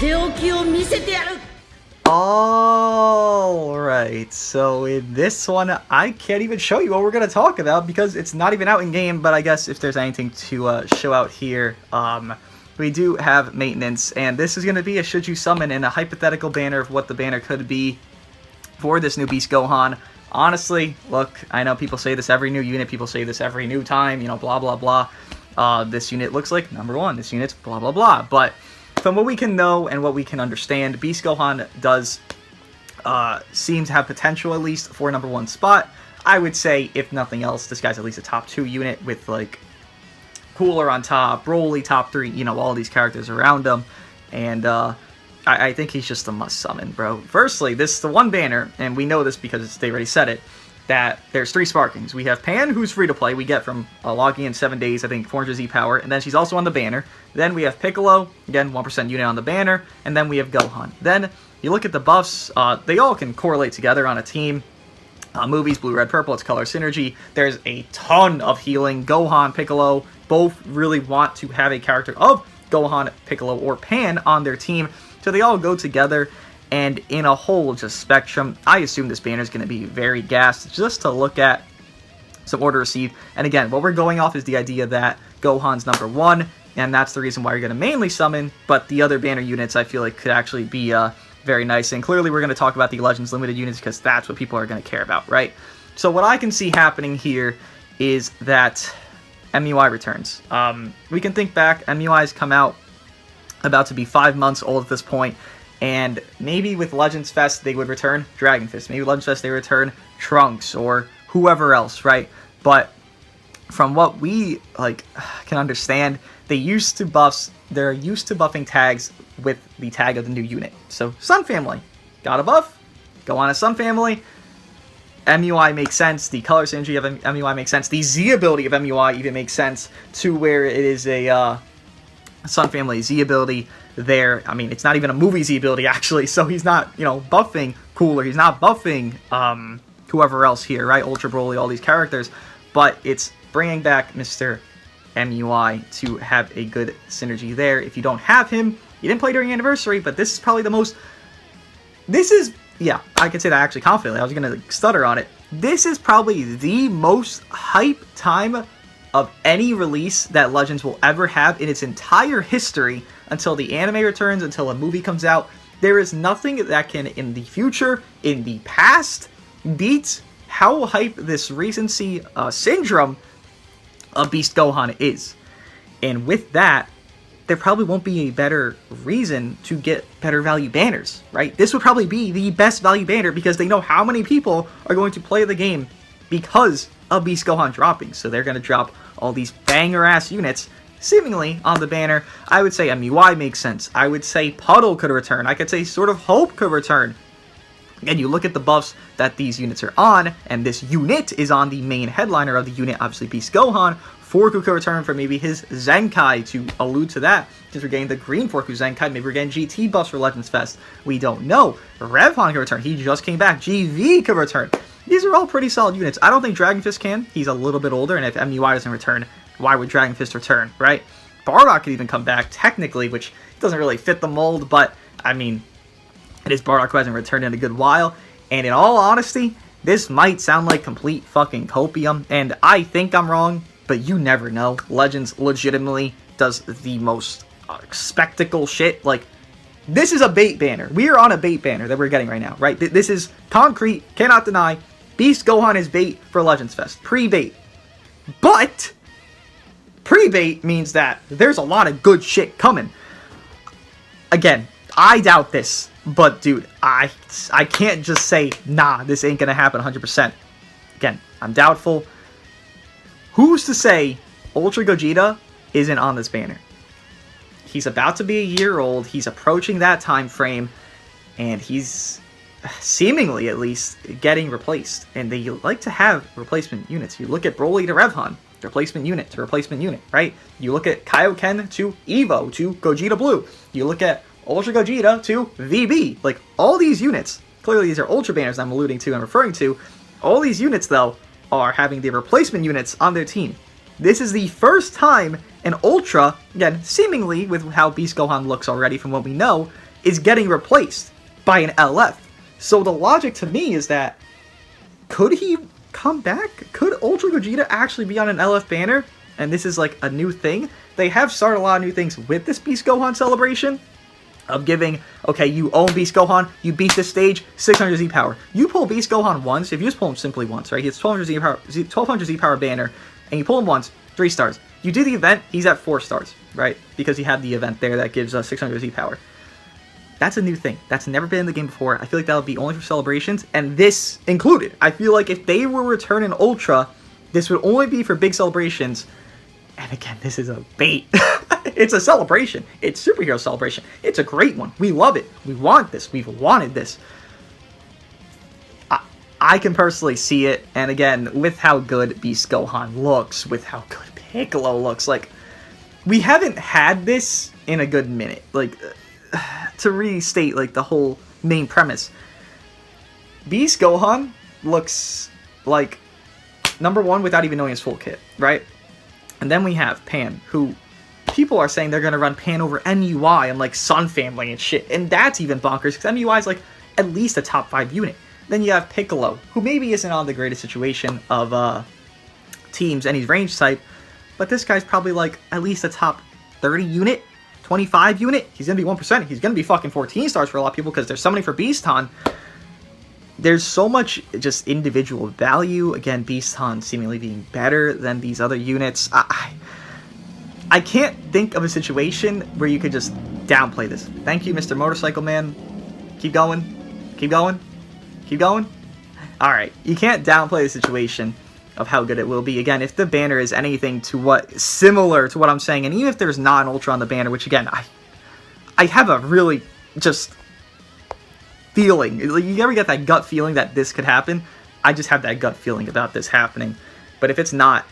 ておきを見せてやる Alright, so in this one, I can't even show you what we're going to talk about because it's not even out in game, but I guess if there's anything to show out here, we do have maintenance, and this is going to be a should you summon and a hypothetical banner of what the banner could be for this new Beast Gohan. Honestly, look, I know people say this every new unit, people say this every new time, you know, blah blah blah. This unit looks like number one, this unit's blah blah blah, but from what we can know and what we can understand, Beast Gohan does seem to have potential at least for number one spot. I would say, if nothing else, this guy's at least a top 2 unit with like Cooler on top, Broly top 3, you know, all these characters around him, and I think he's just a must summon, bro. Firstly, this is the one banner, and we know this because they already said it, that there's 3 Sparkings. We have Pan, who's free to play. We get from logging in 7 days, I think 400 Z power, and then she's also on the banner. Then we have Piccolo, again 1% unit on the banner, and then we have Gohan. Then you look at the buffs, they all can correlate together on a team. Movies, blue, red, purple, it's color synergy. There's a ton of healing. Gohan, Piccolo, both really want to have a character of Gohan, Piccolo, or Pan on their team, so they all go together. And in a whole just spectrum, I assume this banner is going to be very gassed just to look at some order received. And again, what we're going off is the idea that Gohan's number 1, and that's the reason why you're going to mainly summon, but the other banner units I feel like could actually be very nice. And clearly we're going to talk about the Legends Limited units because that's what people are going to care about, right? So what I can see happening here is that MUI returns. We can think back, MUI's come out about to be 5 months old at this point. And maybe with Legends Fest, they would return Dragon Fist. Maybe Legends Fest, they return Trunks or whoever else, right? But from what we can understand, they're used to buffing tags with the tag of the new unit. So Sun Family, got a buff, go on a Sun Family. MUI makes sense. The color synergy of MUI makes sense. The Z ability of MUI even makes sense to where it is a Sun Family Z ability there. I mean, it's not even a movie Z ability actually, so he's not, you know, buffing Cooler, he's not buffing whoever else here, right? Ultra Broly, all these characters, but it's bringing back Mr. MUI to have a good synergy there. If you don't have him, you didn't play during Anniversary, but this is probably the most, yeah, I can say that actually confidently, I was gonna stutter on it. This is probably the most hype time of any release that Legends will ever have in its entire history until the anime returns, until a movie comes out. There is nothing that can, in the future, in the past, beat how hype this recency syndrome of Beast Gohan is. And with that, there probably won't be a better reason to get better value banners, right? This would probably be the best value banner because they know how many people are going to play the game because of Beast Gohan dropping. So they're going to drop all these banger-ass units seemingly on the banner. I would say MUI makes sense. I would say Puddle could return. I could say Sword of Hope could return. Again, you look at the buffs that these units are on, and this unit is on the main headliner of the unit, obviously Beast Gohan. Forku could return for maybe his Zenkai to allude to that, since we're getting the green Forku Zenkai. Maybe we're getting GT buffs for Legends Fest. We don't know. Revhon could return. He just came back. GV could return. These are all pretty solid units. I don't think Dragon Fist can. He's a little bit older, and if MUI doesn't return, why would Dragon Fist return, right? Bardock could even come back, technically, which doesn't really fit the mold, but, I mean, it is Bardock who hasn't returned in a good while, and in all honesty, this might sound like complete fucking copium, and I think I'm wrong, but you never know. Legends legitimately does the most spectacle shit. Like, this is a bait banner. We are on a bait banner that we're getting right now, right? This is concrete, cannot deny. Beast Gohan is bait for Legends Fest. Pre-bait. But pre-bait means that there's a lot of good shit coming. Again, I doubt this, but dude, I can't just say, nah, this ain't gonna happen 100%. Again, I'm doubtful. Who's to say Ultra Gogeta isn't on this banner? He's about to be a year old, he's approaching that time frame, and he's seemingly at least getting replaced. And they like to have replacement units. You look at Broly to Revhon, replacement unit to replacement unit, right? You look at Kaioken to Evo to Gogeta Blue. You look at Ultra Gogeta to VB. Like, all these units, clearly these are Ultra banners I'm alluding to and referring to. All these units, though, are having the replacement units on their team. This is the first time an Ultra, again, seemingly with how Beast Gohan looks already from what we know, is getting replaced by an LF. So the logic to me is that, could he come back? Could Ultra Gogeta actually be on an LF banner? And this is like a new thing. They have started a lot of new things with this Beast Gohan celebration. Of giving, okay, you own Beast Gohan, you beat this stage, 600 Z power. You pull Beast Gohan once, if you just pull him simply once, right? He has 1200 Z power banner, and you pull him once, 3 stars. You do the event, he's at 4 stars, right? Because he had the event there that gives us 600 Z power. That's a new thing. That's never been in the game before. I feel like that would be only for celebrations, and this included. I feel like if they were returning Ultra, this would only be for big celebrations. And again, this is a bait. It's a celebration. It's superhero celebration. It's a great one. We love it. We want this. We've wanted this. I can personally see it. And again, with how good Beast Gohan looks, with how good Piccolo looks, like, we haven't had this in a good minute. Like, to restate, like, the whole main premise. Beast Gohan looks like number 1 without even knowing his full kit, right? And then we have Pan, who people are saying they're going to run Pan over MUI and like Sun Family and shit. And that's even bonkers because MUI is like at least a top 5 unit. Then you have Piccolo, who maybe isn't on the greatest situation of teams and he's range type. But this guy's probably like at least a top 30 unit, 25 unit. He's going to be 1%. He's going to be fucking 14 stars for a lot of people because there's summoning for Beaston. There's so much just individual value. Again, Beaston seemingly being better than these other units. I can't think of a situation where you could just downplay this. Thank you, Mr. Motorcycle Man. Keep going. Keep going. Keep going. Alright, you can't downplay the situation of how good it will be. Again, if the banner is anything to similar to what I'm saying, and even if there's not an Ultra on the banner, which again, I have a really just feeling. You ever get that gut feeling that this could happen? I just have that gut feeling about this happening. But if it's not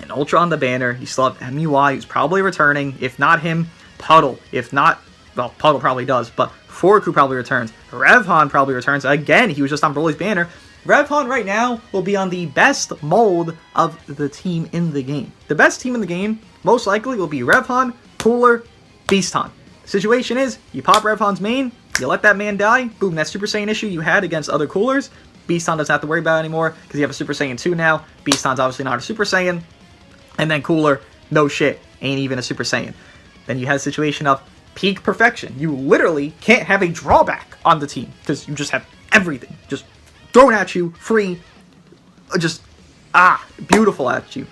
an Ultra on the banner, you still have MUI, who's probably returning. If not him, Puddle. If not, well, Puddle probably does, but Forku probably returns. Revhan probably returns. Again, he was just on Broly's banner. Revhan right now will be on the best mold of the team in the game. The best team in the game, most likely, will be Revhan, Cooler, Beaston. The situation is, you pop Revhan's main, you let that man die, boom, that Super Saiyan issue you had against other Coolers, Beaston doesn't have to worry about it anymore, because you have a Super Saiyan 2 now. Beaston's obviously not a Super Saiyan. And then Cooler, no shit, ain't even a Super Saiyan. Then you have a situation of peak perfection. You literally can't have a drawback on the team, because you just have everything just thrown at you, free, just, beautiful at you.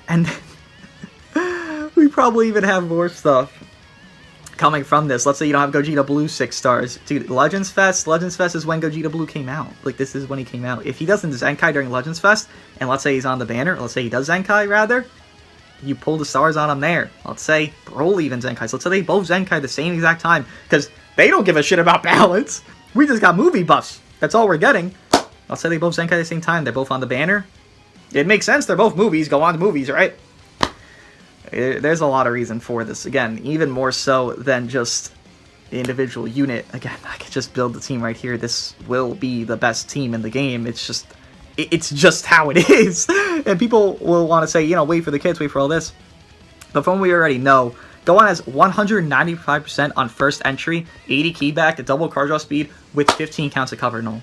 And we probably even have more stuff coming from this. Let's say you don't have Gogeta Blue 6 stars. Dude, Legends Fest is when Gogeta Blue came out. Like, this is when he came out. If he doesn't Zenkai during Legends Fest, and let's say he's on the banner, let's say he does Zenkai, rather, you pull the stars on him there. Let's say Broly even Zenkai. So let's say they both Zenkai the same exact time, because they don't give a shit about balance. We just got movie buffs. That's all we're getting. Let's say they both Zenkai at the same time. They're both on the banner. It makes sense. They're both movies. Go on to movies, right? There's a lot of reason for this. Again, even more so than just the individual unit. Again, I could just build the team right here. This will be the best team in the game. It's just how it is. And people will want to say, you know, wait for the kids, wait for all this. But from what we already know, Gohan has 195% on first entry, 80 keyback, a double card draw speed with 15 counts of cover null.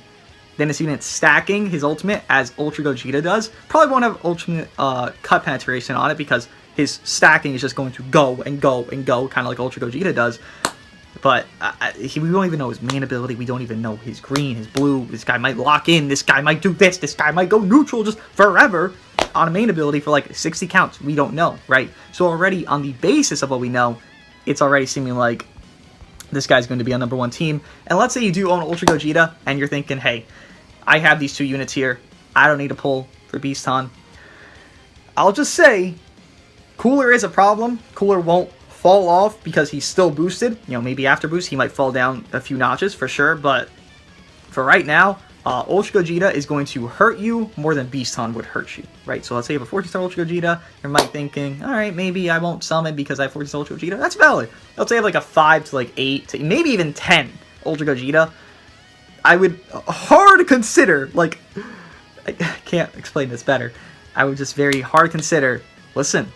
Then it's even stacking his ultimate as Ultra Gogeta does. Probably won't have ultimate cut penetration on it because his stacking is just going to go and go and go, kind of like Ultra Gogeta does. But we don't even know his main ability. We don't even know his green, his blue. This guy might lock in. This guy might do this. This guy might go neutral just forever on a main ability for like 60 counts. We don't know, right? So already on the basis of what we know, it's already seeming like this guy's going to be on number 1 team. And let's say you do own Ultra Gogeta and you're thinking, hey, I have these 2 units here. I don't need to pull for Beaston. I'll just say, Cooler is a problem. Cooler won't fall off because he's still boosted. You know, maybe after boost he might fall down a few notches for sure, but for right now, Ultra Gogeta is going to hurt you more than Beaston would hurt you, right? So let's say you have a 14-star Ultra Gogeta, you might thinking, alright, maybe I won't summon because I have 14-star Ultra Gogeta. That's valid. Let's say I have like a 5 to like 8 to maybe even 10 Ultra Gogeta. I would hard consider, like, I can't explain this better. I would just very hard consider, listen,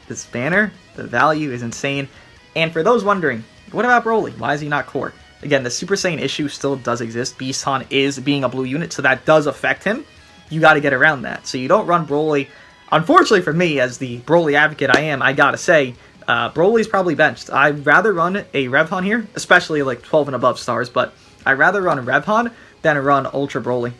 this banner, the value is insane. And for those wondering, What about Broly? Why is he not core? Again, the Super Saiyan issue still does exist. Beaston is being a blue unit, so that does affect him. You got to get around that. So you don't run Broly. Unfortunately for me, as the Broly advocate I am, I gotta say, Broly's probably benched. I'd rather run a Revhan here, especially like 12 and above stars, but I'd rather run a Revhan than run Ultra Broly.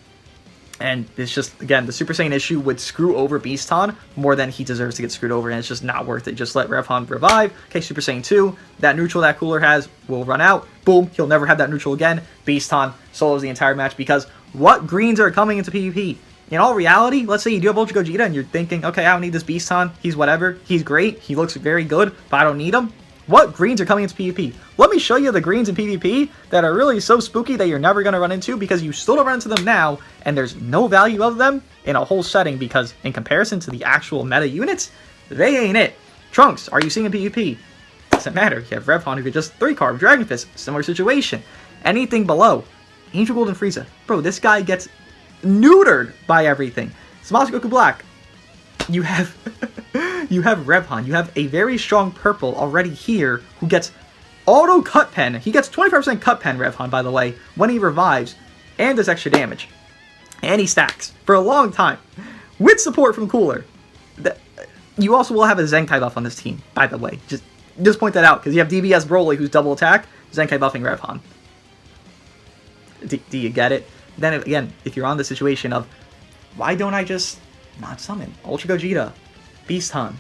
And it's just, again, the Super Saiyan issue would screw over Beaston more than he deserves to get screwed over, and it's just not worth it. Just let Revhan revive. Okay, Super Saiyan 2, that neutral that Cooler has will run out. Boom, he'll never have that neutral again. Beaston solos the entire match, because what greens are coming into PvP? In all reality, let's say you do have Ultra Gogeta and you're thinking, okay, I don't need this Beaston. He's whatever. He's great. He looks very good, but I don't need him. What greens are coming into PvP? Let me show you the greens in PvP that are really so spooky that you're never going to run into, because you still don't run into them now, and there's no value of them in a whole setting, because in comparison to the actual meta units, they ain't it. Trunks, are you seeing in PvP? Doesn't matter. You have Revhan who could just 3-carb, Dragon Fist, similar situation. Anything below, Angel Gold and Frieza. Bro, this guy gets neutered by everything. Zamasu Goku Black. You have you have Revhan. You have a very strong purple already here who gets auto cut pen. He gets 25% cut pen, Revhan, by the way, when he revives, and does extra damage. And he stacks for a long time. With support from Cooler. You also will have a Zenkai buff on this team, by the way. Just point that out, because you have DBS Broly who's double attack, Zenkai buffing Revhan. Do you get it? Then again, if you're on the situation of, why don't I just not summon Ultra Gogeta, Beaston,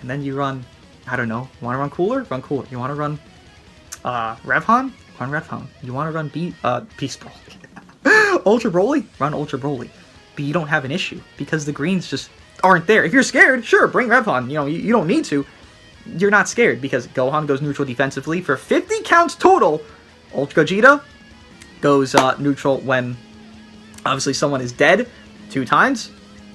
and then you run, I don't know, you want to run Cooler? Run Cooler. You want to run Revhan? Run Revhan. You want to run Beast Broly? Ultra Broly? Run Ultra Broly. But you don't have an issue, because the greens just aren't there. If you're scared, sure, bring Revhan. You know, you don't need to. You're not scared, because Gohan goes neutral defensively for 50 counts total. Ultra Gogeta goes neutral when obviously someone is dead 2 times,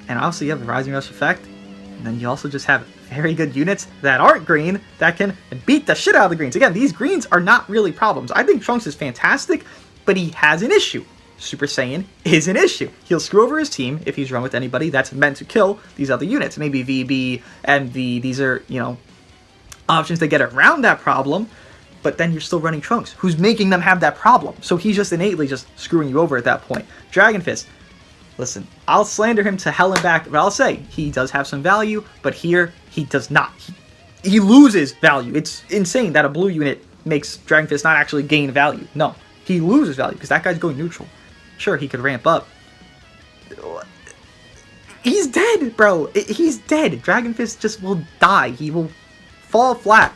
and obviously you have the Rising Rush effect, and then you also just have very good units that aren't green that can beat the shit out of the greens. Again, these greens are not really problems. I think Trunks is fantastic, but he has an issue. Super Saiyan is an issue. He'll screw over his team if he's run with anybody that's meant to kill these other units. Maybe VB, MV, these are, you know, options to get around that problem, but then you're still running Trunks, who's making them have that problem. So he's just innately just screwing you over at that point. Dragon Fist. Listen, I'll slander him to hell and back, but I'll say he does have some value, but here he does not. He loses value. It's insane that a blue unit makes Dragon Fist not actually gain value. No, he loses value because that guy's going neutral. Sure, he could ramp up. He's dead, bro. He's dead. Dragon Fist just will die. He will fall flat.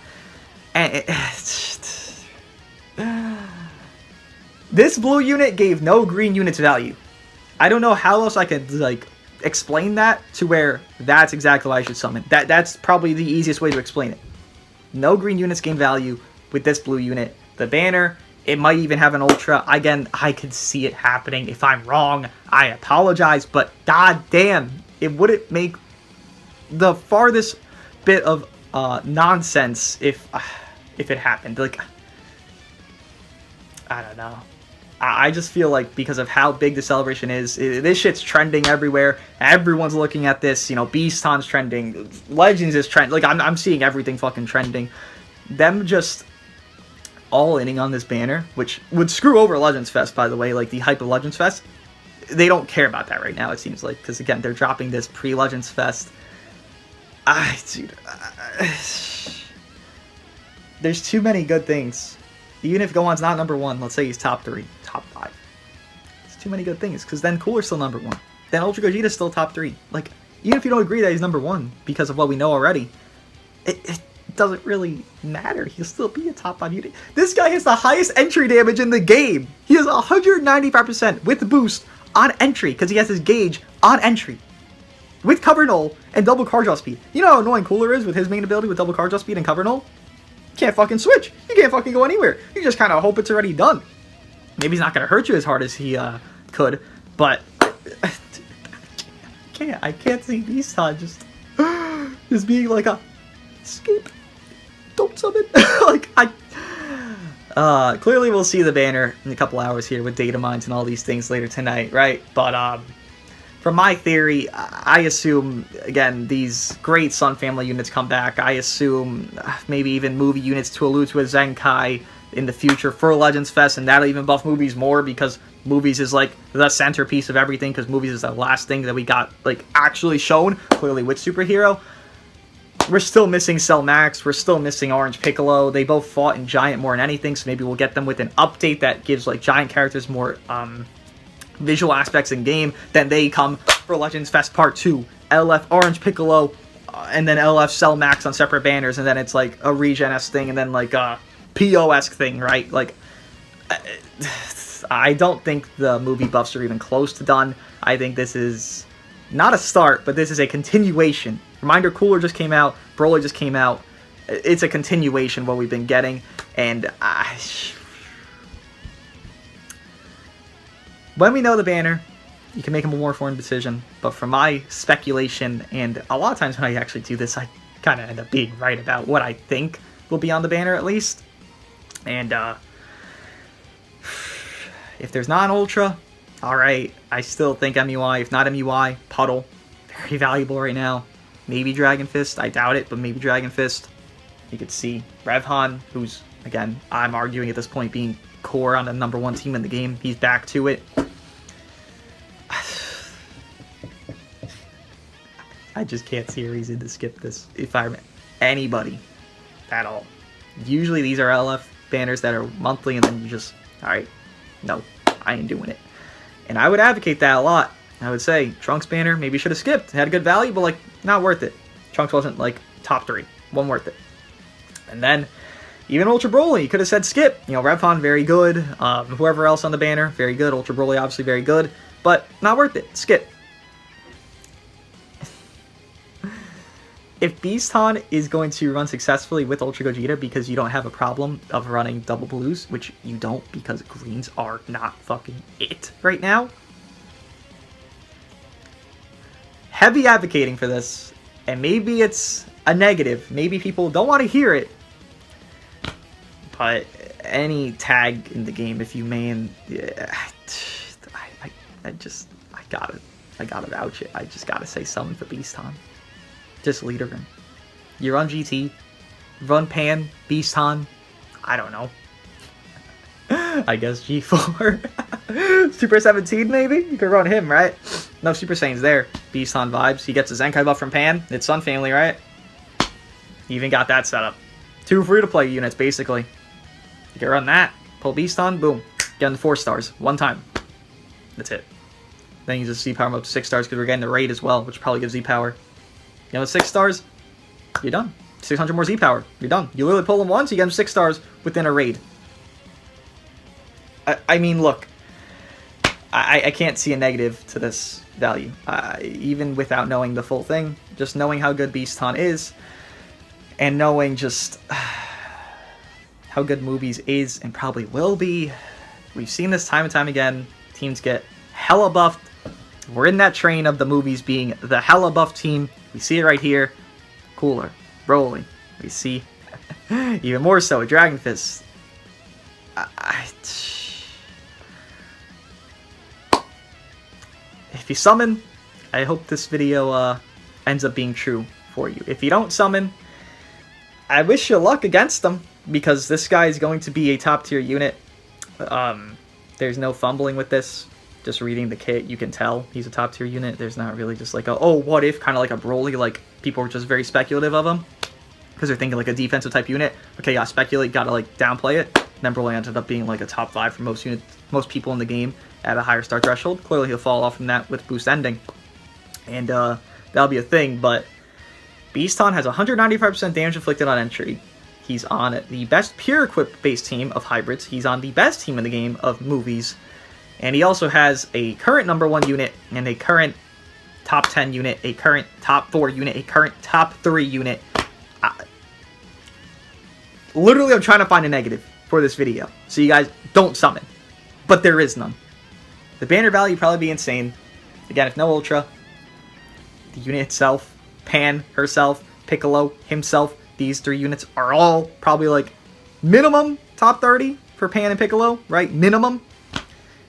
And this blue unit gave no green units value. I don't know how else I could, like, explain that to where that's exactly why I should summon. That's probably the easiest way to explain it. No green units gain value with this blue unit. The banner, it might even have an ultra. Again, I could see it happening. If I'm wrong, I apologize, but goddamn, it wouldn't make the farthest bit of nonsense if it happened. Like, I don't know. I just feel like because of how big the celebration is, this shit's trending everywhere. Everyone's looking at this. You know, Beaston's trending. Legends is trending. Like, I'm seeing everything fucking trending. Them just all-inning on this banner, which would screw over Legends Fest, by the way. Like, the hype of Legends Fest. They don't care about that right now, it seems like. Because, again, they're dropping this pre-Legends Fest. Dude. There's too many good things. Even if Gohan's not number 1, let's say he's top 3, top 5. It's too many good things, because then Cooler's still number 1. Then Ultra Gogeta's still top 3. Like, even if you don't agree that he's number 1, because of what we know already, it doesn't really matter. He'll still be a top 5 unit. This guy has the highest entry damage in the game. He has 195% with the boost on entry, because he has his gauge on entry. With Cover Null and double card draw speed. You know how annoying Cooler is with his main ability with double card draw speed and Cover Null? Can't fucking switch. You can't fucking go anywhere. You just kind of hope it's already done. Maybe he's not going to hurt you as hard as he could, but I can't see Beaston just being like a escape. Don't summon. Like, clearly we'll see the banner in a couple hours here with data mines and all these things later tonight, right? But from my theory, I assume, again, these great Sun Family units come back. I assume maybe even movie units to allude to a Zenkai in the future for Legends Fest, and that'll even buff movies more, because movies is like the centerpiece of everything, because movies is the last thing that we got like actually shown clearly with superhero. We're still missing Cell Max, we're still missing Orange Piccolo. They both fought in Giant more than anything, so maybe we'll get them with an update that gives like Giant characters more visual aspects in game. Then they come for Legends Fest Part 2, LF Orange Piccolo, and then LF Cell Max on separate banners, and then it's like a regen-esque thing, and then like a PO-esque thing, right? Like, I don't think the movie buffs are even close to done. I think this is not a start, but this is a continuation. Reminder Cooler just came out, Broly just came out. It's a continuation of what we've been getting, and when we know the banner, you can make a more informed decision. But from my speculation, and a lot of times when I actually do this, I kind of end up being right about what I think will be on the banner at least. And if there's not an Ultra, alright, I still think MUI. If not MUI, Puddle. Very valuable right now. Maybe Dragon Fist. I doubt it, but maybe Dragon Fist. You could see Revhan, who's, again, I'm arguing at this point being core on the #1 team in the game. He's back to it. I just can't see a reason to skip this if I'm anybody at all. Usually these are LF banners that are monthly, and then you just, alright, no, I ain't doing it. And I would advocate that a lot. I would say Trunks banner maybe should have skipped. It had a good value, but like not worth it. Trunks wasn't like top 3. Wasn't worth it. And then even Ultra Broly, you could have said skip. You know, Revhan, very good. Whoever else on the banner, very good. Ultra Broly, obviously very good. But not worth it. Skip. If Beaston is going to run successfully with Ultra Gogeta because you don't have a problem of running double blues, which you don't because greens are not fucking it right now, heavy advocating for this, and maybe it's a negative, maybe people don't want to hear it, but any tag in the game, if you main, yeah, I gotta vouch it. I just gotta say something for Beaston. Just leader him. You run GT, run Pan, Beaston, I don't know. I guess G4. Super 17 maybe? You could run him, right? No Super Saiyan's there. Beaston vibes. He gets a Zenkai buff from Pan. It's Sun Family, right? You even got that set up. 2 free-to-play units, basically. You can run that, pull Beaston, boom. Get the 4 stars. 1 time. That's it. Then you just Z-Power him up to 6 stars because we're getting the raid as well, which probably gives Z-Power. You know, with 6 stars, you're done. 600 more Z-Power, you're done. You literally pull them once, you get them 6 stars within a raid. I mean, look, I can't see a negative to this value. Even without knowing the full thing, just knowing how good Beaston is, and knowing just how good movies is and probably will be. We've seen this time and time again. Teams get hella buffed. We're in that train of the movies being the hella buff team. We see it right here. Cooler. Broly. We see even more so with Dragon Fist. If you summon, I hope this video ends up being true for you. If you don't summon, I wish you luck against them, because this guy is going to be a top tier unit. There's no fumbling with this. Just reading the kit, you can tell he's a top tier unit. There's not really just like a, oh, what if, kind of like a Broly, like people are just very speculative of him because they're thinking like a defensive type unit. Okay, gotta speculate, gotta like downplay it. And then Broly ended up being like a top 5 for most people in the game at a higher start threshold. Clearly he'll fall off from that with boost ending, and that'll be a thing. But Beaston has 195% damage inflicted on entry. He's on the best pure equip based team of hybrids. He's on the best team in the game of movies. And he also has a current #1 unit, and a current top 10 unit, a current top 4 unit, a current top 3 unit. Literally, I'm trying to find a negative for this video, so you guys don't summon. But there is none. The banner value would probably be insane. Again, if no Ultra, the unit itself, Pan herself, Piccolo himself, these 3 units are all probably like minimum top 30 for Pan and Piccolo, right? Minimum.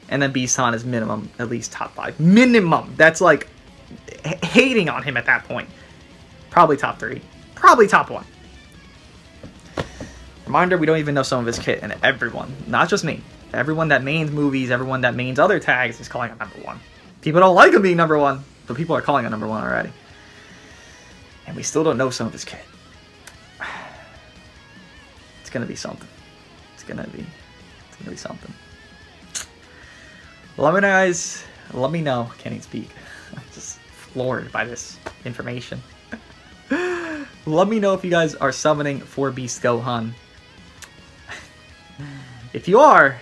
And then Beaston is minimum, at least top 5. Minimum! That's like hating on him at that point. Probably top 3. Probably top 1. Reminder, we don't even know some of his kit, and everyone, not just me, everyone that mains movies, everyone that mains other tags is calling him number 1. People don't like him being number 1, but people are calling him number 1 already. And we still don't know some of his kit. It's gonna be something. It's gonna be something. Let me know, guys. Let me know. Can't even speak. I'm just floored by this information. Let me know if you guys are summoning for Beast Gohan. If you are,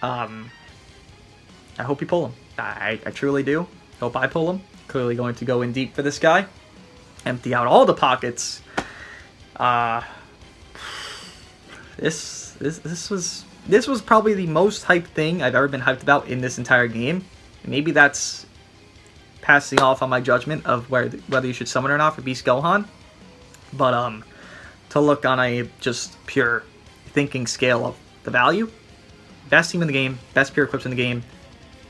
I hope you pull him. I truly do. Hope I pull him. Clearly going to go in deep for this guy. Empty out all the pockets. This was probably the most hyped thing I've ever been hyped about in this entire game. Maybe that's passing off on my judgment of whether you should summon or not for Beast Gohan. But to look on a just pure thinking scale of the value, best team in the game, best pure equips in the game.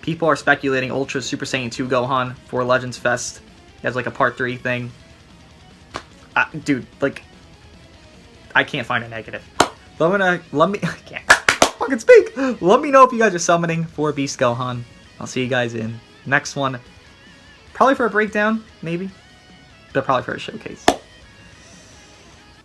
People are speculating Ultra Super Saiyan 2 Gohan for Legends Fest as like a part 3 thing. Dude, like, I can't find a negative. Let me I can't fucking speak. Let me know if you guys are summoning for Beast Gohan. I'll see you guys in next one. Probably for a breakdown, maybe, but probably for a showcase.